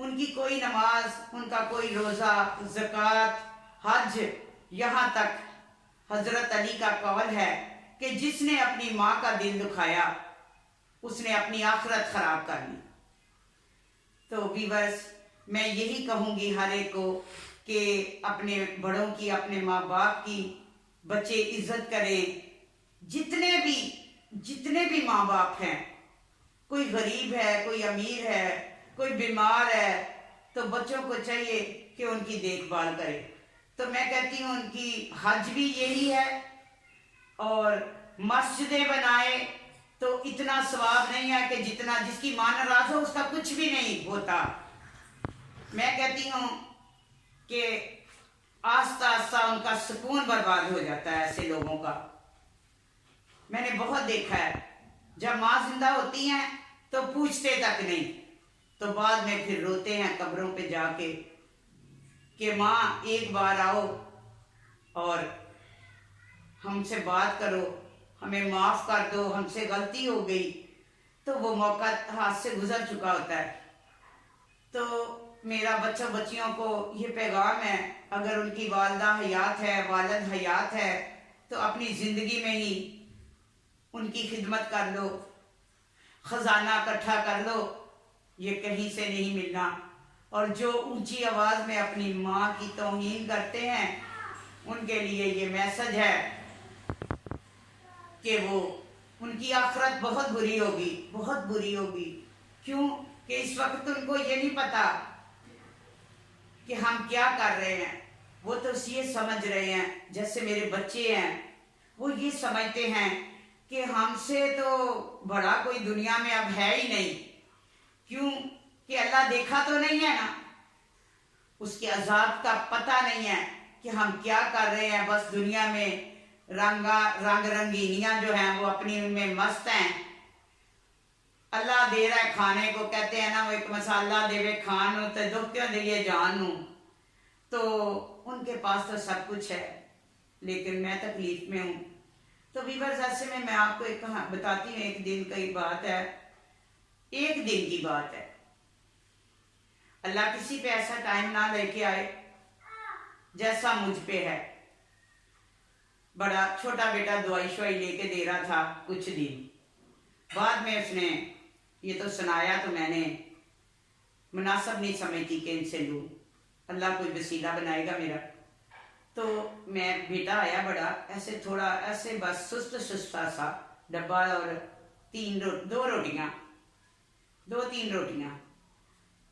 ان کی کوئی نماز، ان کا کوئی روزہ، زکوٰۃ، حج، یہاں تک حضرت علی کا قول ہے کہ جس نے اپنی ماں کا دل دکھایا اس نے اپنی آخرت خراب کر لی۔ تو ویورز، میں یہی کہوں گی ہر ایک کو کہ اپنے بڑوں کی، اپنے ماں باپ کی بچے عزت کریں۔ جتنے بھی ماں باپ ہیں، کوئی غریب ہے، کوئی امیر ہے، کوئی بیمار ہے، تو بچوں کو چاہیے کہ ان کی دیکھ بھال کرے۔ تو میں کہتی ہوں ان کی حج بھی یہی ہے، اور مسجدیں بنائے تو اتنا ثواب نہیں ہے کہ جتنا جس کی ماں ناراض ہو اس کا کچھ بھی نہیں ہوتا۔ میں کہتی ہوں کہ آہستہ آہستہ ان کا سکون برباد ہو جاتا ہے ایسے لوگوں کا۔ میں نے بہت دیکھا ہے، جب ماں زندہ ہوتی ہیں تو پوچھتے تک نہیں، تو بعد میں پھر روتے ہیں قبروں پہ جا کے کہ ماں ایک بار آؤ اور ہم سے بات کرو، ہمیں معاف کر دو، ہم سے غلطی ہو گئی۔ تو وہ موقع ہاتھ سے گزر چکا ہوتا ہے۔ تو میرا بچیوں کو یہ پیغام ہے، اگر ان کی والدہ حیات ہے، والد حیات ہے، تو اپنی زندگی میں ہی ان کی خدمت کر لو، خزانہ اکٹھا کر لو، یہ کہیں سے نہیں ملنا۔ اور جو اونچی آواز میں اپنی ماں کی توہین کرتے ہیں ان کے لیے یہ میسج ہے کہ وہ ان کی آخرت بہت بری ہوگی، بہت بری ہوگی۔ کیوں کہ اس وقت ان کو یہ نہیں پتا کہ ہم کیا کر رہے ہیں۔ وہ تو یہ سمجھ رہے ہیں، جیسے میرے بچے ہیں، وہ یہ سمجھتے ہیں کہ ہم سے تو بڑا کوئی دنیا میں اب ہے ہی نہیں۔ کیوں کہ اللہ دیکھا تو نہیں ہے نا، اس کے عذاب کا پتہ نہیں ہے کہ ہم کیا کر رہے ہیں۔ بس دنیا میں رنگ رنگینیاں جو ہیں وہ اپنی ان میں مست ہیں۔ اللہ دے رہا ہے کھانے کو، کہتے ہیں نا وہ ایک مسالہ دے وے کھان تے دکھتیوں دئیے جان نو۔ تو ان کے پاس تو سب کچھ ہے، لیکن میں تکلیف میں ہوں۔ تو ویورز، ایسے میں آپ کو ایک بتاتی ہوں، ایک دن کی بات ہے، ایک دن کی بات ہے۔ اللہ کسی پہ ایسا ٹائم نہ لے کے آئے جیسا مجھ پہ ہے۔ بڑا چھوٹا بیٹا دوائی شوائی لے کے دے رہا تھا کچھ دن بعد میں، اس نے یہ تو سنایا تو میں نے مناسب نہیں سمجھتی کہ ان سے لوں، اللہ کوئی وسیلہ بنائے گا میرا۔ تو میں بیٹا آیا بڑا، ایسے تھوڑا ایسے بس سستا سا ڈبہ، اور دو تین روٹیاں۔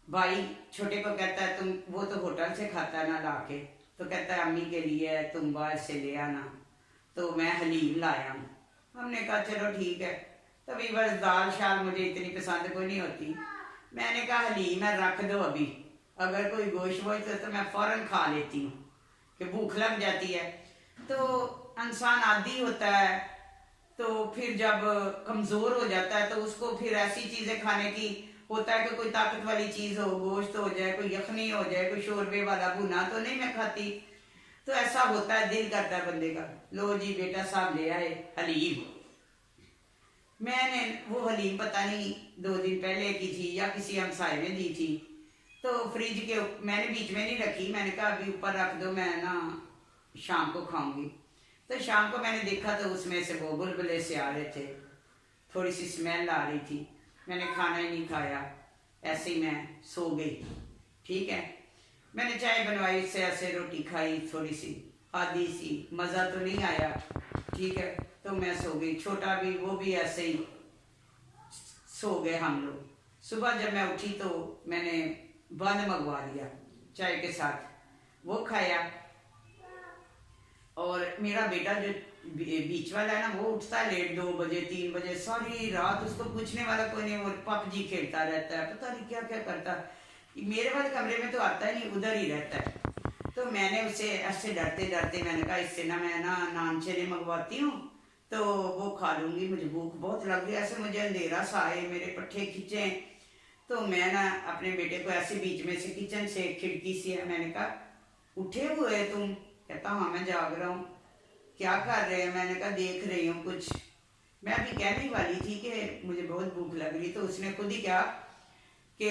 بھائی چھوٹے کو کہتا ہے تم، وہ تو ہوٹل سے کھاتا ہے نا لا کے، تو کہتا ہے امی کے لیے تم باہر سے لے آنا۔ تو میں حلیم لایا ہوں۔ ہم نے کہا چلو ٹھیک ہے۔ تو ویورز، دال شال مجھے اتنی پسند کوئی نہیں ہوتی۔ میں نے کہا حلیم ہے رکھ دو، ابھی اگر کوئی گوشت تو میں فوراً کھا لیتی ہوں کہ بھوک لگ جاتی ہے۔ تو انسان عادی ہوتا ہے، تو پھر جب کمزور ہو جاتا ہے تو اس کو پھر ایسی چیزیں کھانے کی ہوتا ہے کہ کوئی طاقت والی چیز ہو، گوشت ہو جائے، کوئی یخنی ہو جائے، کوئی شوربے والا بھونا تو نہیں میں کھاتی۔ تو ایسا ہوتا ہے، دل کرتا ہے بندے کا۔ لو جی بیٹا صاحب لے آئے حلیم۔ میں نے وہ حلیم پتہ نہیں 2 دن پہلے کی تھی یا کسی ہمسائے نے دی تھی، تو فریج کے میں نے بیچ میں نہیں رکھی، میں نے کہا ابھی اوپر رکھ دو، میں نا شام کو کھاؤں گی۔ تو شام کو میں نے دیکھا تو اس میں سے وہ بلبلے سے آ رہے تھے، تھوڑی سی اسمیل آ رہی تھی۔ میں نے کھانا ہی نہیں کھایا، ایسے ہی میں سو گئی۔ ٹھیک ہے، میں نے چائے بنوائی، اس سے ایسے روٹی کھائی، تھوڑی سی آدھی سی، مزہ تو نہیں آیا۔ ٹھیک ہے، تو میں سو گئی، چھوٹا بھی وہ بھی ایسے ہی سو گئے ہم لوگ۔ صبح جب میں اٹھی تو میں نے بند منگوا لیا چائے کے ساتھ، وہ کھایا۔ اور میرا بیٹا جو بیچ والا ہے نا، وہ اٹھتا ہے لیٹ 2 بجے 3 بجے، ساری رات اس کو پوچھنے والا کوئی نہیں، وہ پب جی کھیلتا رہتا ہے، پتہ نہیں کیا کیا کرتا ہے۔ میرے والے کمرے میں تو آتا ہی نہیں، ادھر ہی رہتا ہے۔ تو میں نے اسے ایسے ڈرتے میں نے کہا اس سے میں نان چنے منگواتی ہوں تو وہ کھا لوں گی، مجھے بھوک بہت لگ رہی ہے۔ ایسے مجھے اندھیرا سا آئے، میرے پٹھے کھچیں، تو میں اپنے بیٹے کو ایسے بیچ میں سے کچن سے کھڑکی سے میں نے کہا اٹھے ہوئے تم؟ کہتا ہاں میں جاگ رہا ہوں۔ کیا کر رہے ہیں؟ میں نے کہا دیکھ رہی ہوں کچھ۔ میں ابھی کہنے والی تھی کہ مجھے بہت بھوک لگ رہی، تو اس نے خود ہی کہا کہ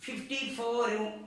54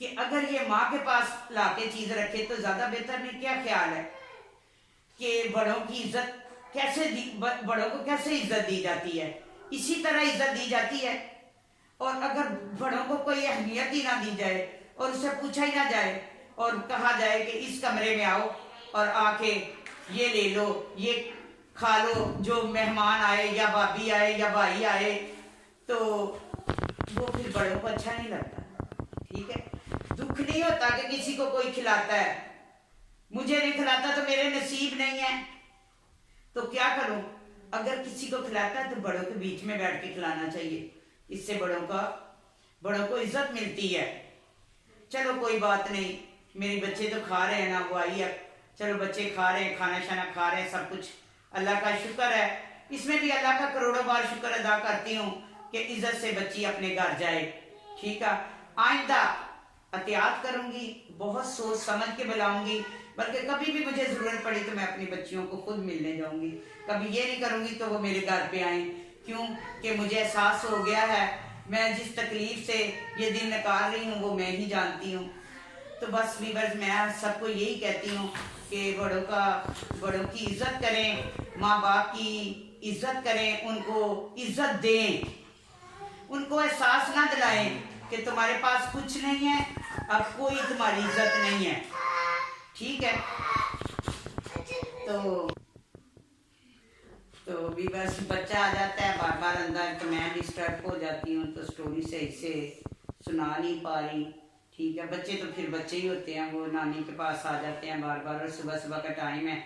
کہ اگر یہ ماں کے پاس لا کے چیز رکھے تو زیادہ بہتر نہیں؟ کیا خیال ہے کہ بڑوں کی عزت کیسے بڑوں کو کیسے عزت دی جاتی ہے؟ اسی طرح عزت دی جاتی ہے۔ اور اگر بڑوں کو کوئی اہمیت ہی نہ دی جائے اور اسے پوچھا ہی نہ جائے اور کہا جائے کہ اس کمرے میں آؤ اور آ کے یہ لے لو، یہ کھا لو، جو مہمان آئے یا بھابی آئے یا بھائی آئے، تو وہ پھر بڑوں کو اچھا نہیں لگتا۔ ٹھیک ہے، دکھ نہیں ہوتا کہ کسی کو کوئی کھلاتا ہے، مجھے نہیں کھلاتا تو میرے نصیب نہیں ہے، تو کیا کروں؟ اگر کسی کو کھلاتا ہے تو بڑوں کے بیچ میں بیٹھ کے کھلانا چاہیے، اس سے بڑوں کو عزت ملتی ہے۔ چلو کوئی بات نہیں، میرے بچے تو کھا رہے ہیں نا، وہ آئی ہے، چلو بچے کھا رہے ہیں، کھانا شانا کھا رہے ہیں، سب کچھ اللہ کا شکر ہے۔ اس میں بھی اللہ کا کروڑوں بار شکر ادا کرتی ہوں کہ عزت سے بچی اپنے گھر جائے۔ ٹھیک ہے، آئندہ احتیاط کروں گی، بہت سوچ سمجھ کے بلاؤں گی، بلکہ کبھی بھی مجھے ضرورت پڑی تو میں اپنی بچیوں کو خود ملنے جاؤں گی، کبھی یہ نہیں کروں گی تو وہ میرے گھر پہ آئیں۔ کیوں کہ مجھے احساس ہو گیا ہے، میں جس تکلیف سے یہ دن نکال رہی ہوں وہ میں ہی جانتی ہوں۔ تو بس ویورز، میں سب کو یہی کہتی ہوں کہ بڑوں کی عزت کریں، ماں باپ کی عزت کریں، ان کو عزت دیں، ان کو احساس نہ دلائیں کہ تمہارے پاس کچھ نہیں ہے، اب کوئی تمہاری عزت نہیں ہے۔ ٹھیک ہے، تو ویورز بچہ آ جاتا ہے بار بار اندر تو میں ڈسٹرب ہو جاتی ہوں، تو سٹوری صحیح سے سنا نہیں پا رہی۔ ٹھیک ہے، بچے تو پھر بچے ہی ہوتے ہیں، وہ نانی کے پاس آ جاتے ہیں بار بار، اور صبح صبح کا ٹائم ہے،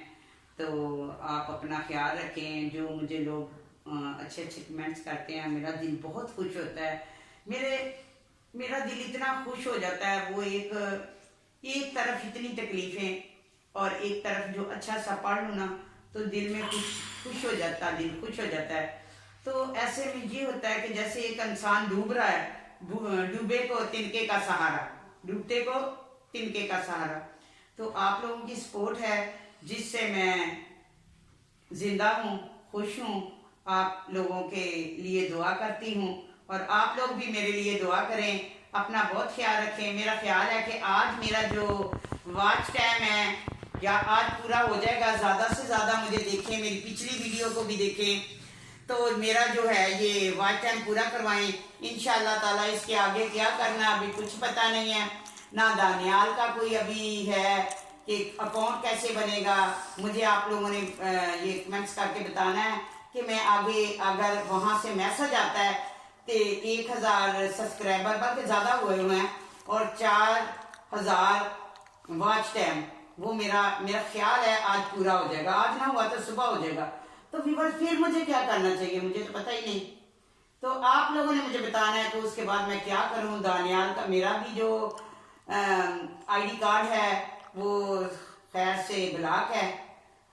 تو آپ اپنا خیال رکھیں۔ جو مجھے لوگ اچھے اچھے کمنٹس کرتے ہیں، میرا دل بہت خوش ہوتا ہے، میرا دل اتنا خوش ہو جاتا ہے۔ وہ ایک طرف اتنی تکلیفیں اور ایک طرف جو اچھا سا پڑھ لوں نا تو دل میں خوش ہو جاتا، دل خوش ہو جاتا ہے۔ تو ایسے میں یہ ہوتا ہے کہ جیسے ایک انسان ڈوب رہا ہے، ڈوبے کو تنکے کا سہارا، ڈوبتے کو تنکے کا سہارا۔ تو آپ لوگوں کی سپورٹ ہے جس سے میں زندہ ہوں، خوش ہوں، آپ لوگوں کے لیے دعا کرتی ہوں، اور آپ لوگ بھی میرے لیے دعا کریں، اپنا بہت خیال رکھیں۔ میرا خیال ہے کہ آج میرا جو واچ ٹائم ہے یا آج پورا ہو جائے گا، زیادہ سے زیادہ مجھے دیکھیں، میری پچھلی ویڈیو کو بھی دیکھیں، تو میرا جو ہے یہ واچ ٹائم پورا کروائیں انشاءاللہ تعالیٰ۔ اس کے آگے کیا کرنا ابھی کچھ پتہ نہیں ہے، نہ دانیال کا کوئی ابھی ہے کہ اکاؤنٹ کیسے بنے گا، مجھے آپ لوگوں نے یہ کمنٹس کر کے بتانا ہے کہ میں آگے اگر وہاں سے میسج آتا ہے کہ 1000 سبسکرائبر بلکہ زیادہ ہوئے ہیں اور 4000 واچ ٹائم، وہ میرا خیال ہے آج پورا ہو جائے گا، آج نہ ہوا تو صبح ہو جائے گا۔ تو ویورز پھر مجھے کیا کرنا چاہیے؟ مجھے تو پتہ ہی نہیں، تو آپ لوگوں نے مجھے بتانا ہے، تو اس کے بعد میں کیا کروں۔ دانیال کا میرا بھی جو آئی ڈی کارڈ ہے وہ خیر سے بلاک ہے،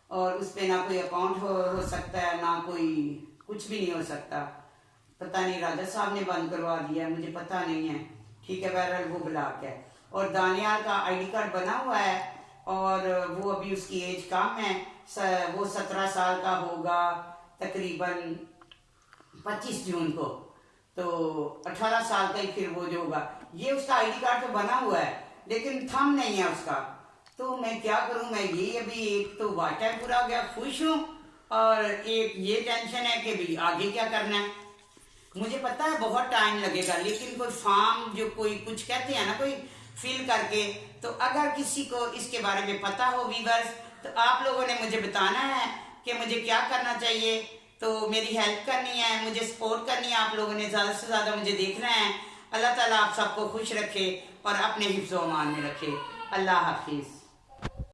اور اس پہ نہ کوئی اکاؤنٹ ہو سکتا ہے، نہ کوئی کچھ بھی نہیں ہو سکتا، پتہ نہیں راجہ صاحب نے بند کروا دیا ہے، مجھے پتہ نہیں ہے۔ ٹھیک ہے، بہرحال وہ بلاک ہے، اور دانیال کا آئی ڈی کارڈ بنا ہوا ہے، اور وہ ابھی اس کی ایج کم ہے، وہ 17 سال کا ہوگا تقریباً 25 جون کو، تو 18 سال کا ہی پھر وہ جو ہوگا۔ یہ اس کا آئی ڈی کارڈ تو بنا ہوا ہے لیکن تھم نہیں ہے اس کا، تو میں کیا کروں؟ میں یہ ابھی ایک تو واچ ٹائم پورا ہو گیا، خوش ہوں، اور ایک یہ ٹینشن ہے کہ بھی آگے کیا کرنا ہے۔ مجھے پتہ ہے بہت ٹائم لگے گا، لیکن کوئی فارم جو کوئی کچھ کہتے ہیں نا کوئی فل کر کے، تو اگر کسی کو اس کے بارے میں پتہ ہو ویورز تو آپ لوگوں نے مجھے بتانا ہے کہ مجھے کیا کرنا چاہیے، تو میری ہیلپ کرنی ہے، مجھے سپورٹ کرنی ہے، آپ لوگوں نے زیادہ سے زیادہ مجھے دیکھنا ہے۔ اللہ تعالیٰ آپ سب کو خوش رکھے اور اپنے حفظ و امان میں رکھے۔ اللہ حافظ۔